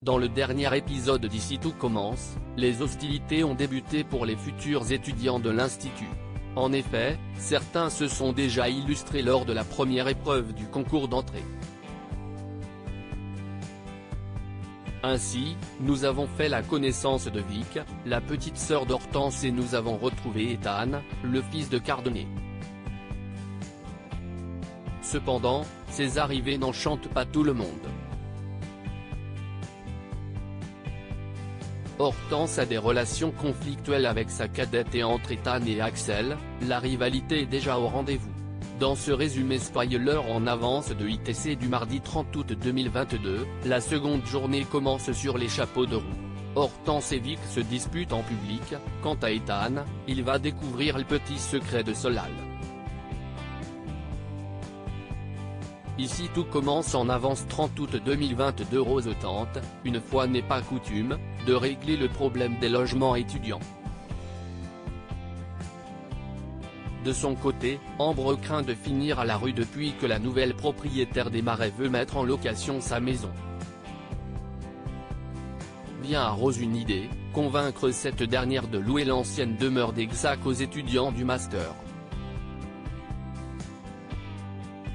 Dans le dernier épisode d'Ici tout commence, les hostilités ont débuté pour les futurs étudiants de l'Institut. En effet, certains se sont déjà illustrés lors de la première épreuve du concours d'entrée. Ainsi, nous avons fait la connaissance de Vic, la petite sœur d'Hortense, et nous avons retrouvé Ethan, le fils de Cardonnet. Cependant, ces arrivées n'enchantent pas tout le monde. Hortense a des relations conflictuelles avec sa cadette, et entre Ethan et Axel, la rivalité est déjà au rendez-vous. Dans ce résumé spoiler en avance de ITC du mardi 30 août 2022, la seconde journée commence sur les chapeaux de roue. Hortense et Vic se disputent en public. Quant à Ethan, il va découvrir le petit secret de Solal. Ici tout commence en avance 30 août 2022. Rose tente, une fois n'est pas coutume, de régler le problème des logements étudiants. De son côté, Ambre craint de finir à la rue depuis que la nouvelle propriétaire des Marais veut mettre en location sa maison. Vient à Rose une idée, convaincre cette dernière de louer l'ancienne demeure d'Exac aux étudiants du master.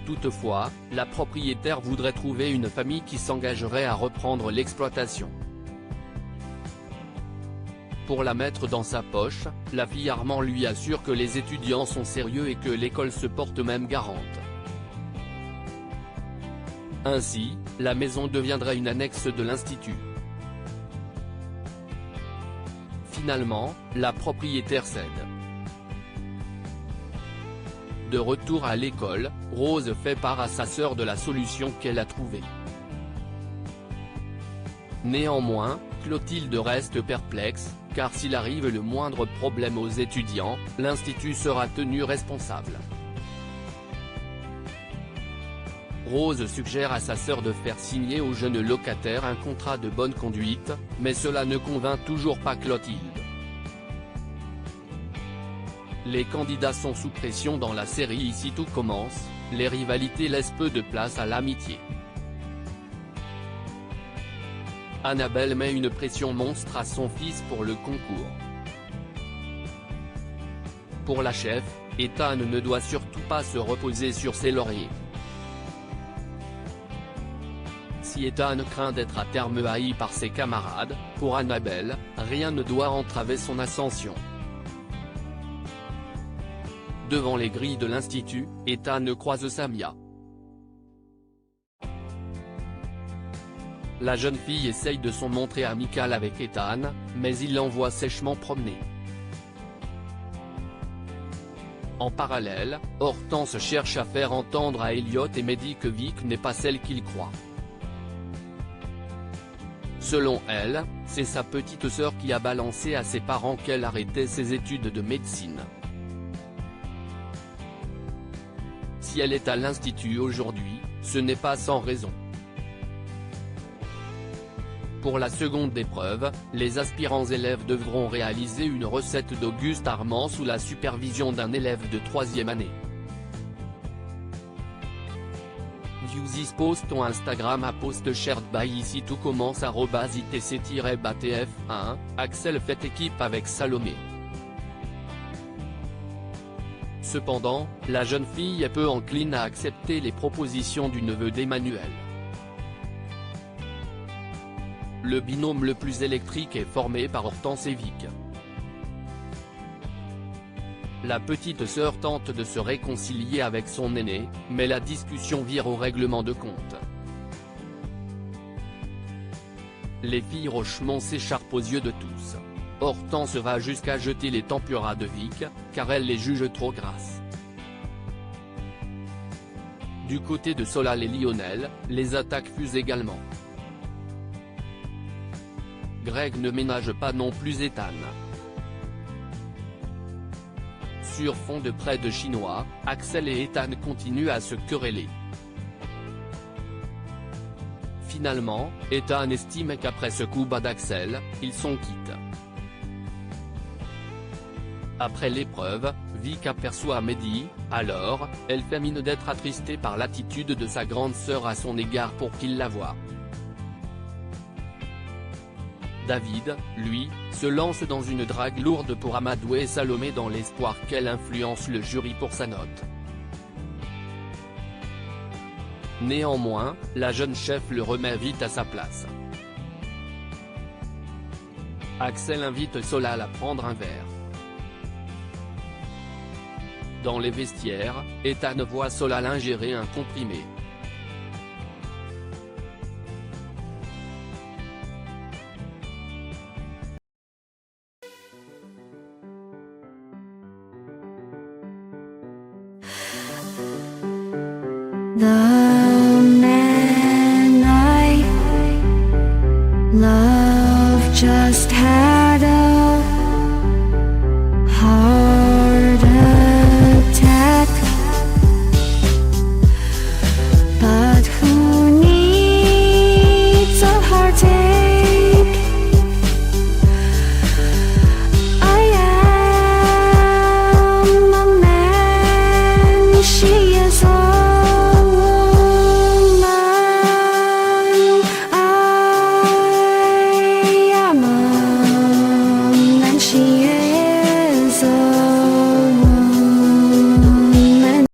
Toutefois, la propriétaire voudrait trouver une famille qui s'engagerait à reprendre l'exploitation. Pour la mettre dans sa poche, la fille Armand lui assure que les étudiants sont sérieux et que l'école se porte même garante. Ainsi, la maison deviendrait une annexe de l'Institut. Finalement, la propriétaire cède. De retour à l'école, Rose fait part à sa sœur de la solution qu'elle a trouvée. Néanmoins, Clotilde reste perplexe, car s'il arrive le moindre problème aux étudiants, l'Institut sera tenu responsable. Rose suggère à sa sœur de faire signer aux jeunes locataires un contrat de bonne conduite, mais cela ne convainc toujours pas Clotilde. Les candidats sont sous pression dans la série Ici tout commence, les rivalités laissent peu de place à l'amitié. Annabelle met une pression monstre à son fils pour le concours. Pour la chef, Ethan ne doit surtout pas se reposer sur ses lauriers. Si Ethan craint d'être à terme haï par ses camarades, pour Annabelle, rien ne doit entraver son ascension. Devant les grilles de l'Institut, Ethan croise Samia. La jeune fille essaye de se montrer amicale avec Ethan, mais il l'envoie sèchement promener. En parallèle, Hortense cherche à faire entendre à Elliot et Mehdi que Vic n'est pas celle qu'il croit. Selon elle, c'est sa petite sœur qui a balancé à ses parents qu'elle arrêtait ses études de médecine. Si elle est à l'Institut aujourd'hui, ce n'est pas sans raison. Pour la seconde épreuve, les aspirants élèves devront réaliser une recette d'Auguste Armand sous la supervision d'un élève de 3e année. View this post on Instagram à post shared by Ici tout commence @itc-batf1, Axel fait équipe avec Salomé. Cependant, la jeune fille est peu encline à accepter les propositions du neveu d'Emmanuel. Le binôme le plus électrique est formé par Hortense et Vic. La petite sœur tente de se réconcilier avec son aîné, mais la discussion vire au règlement de compte. Les filles Rochemont s'écharpent aux yeux de tous. Hortense va jusqu'à jeter les tempuras de Vic, car elle les juge trop grasses. Du côté de Solal et Lionel, les attaques fusent également. Greg ne ménage pas non plus Ethan. Sur fond de prêt de chinois, Axel et Ethan continuent à se quereller. Finalement, Ethan estime qu'après ce coup bas d'Axel, ils sont quittes. Après l'épreuve, Vic aperçoit Mehdi, alors, elle fait mine d'être attristée par l'attitude de sa grande sœur à son égard pour qu'il la voie. David, lui, se lance dans une drague lourde pour amadouer Salomé dans l'espoir qu'elle influence le jury pour sa note. Néanmoins, la jeune chef le remet vite à sa place. Axel invite Solal à prendre un verre. Dans les vestiaires, Ethan voit Solal ingérer un comprimé. 나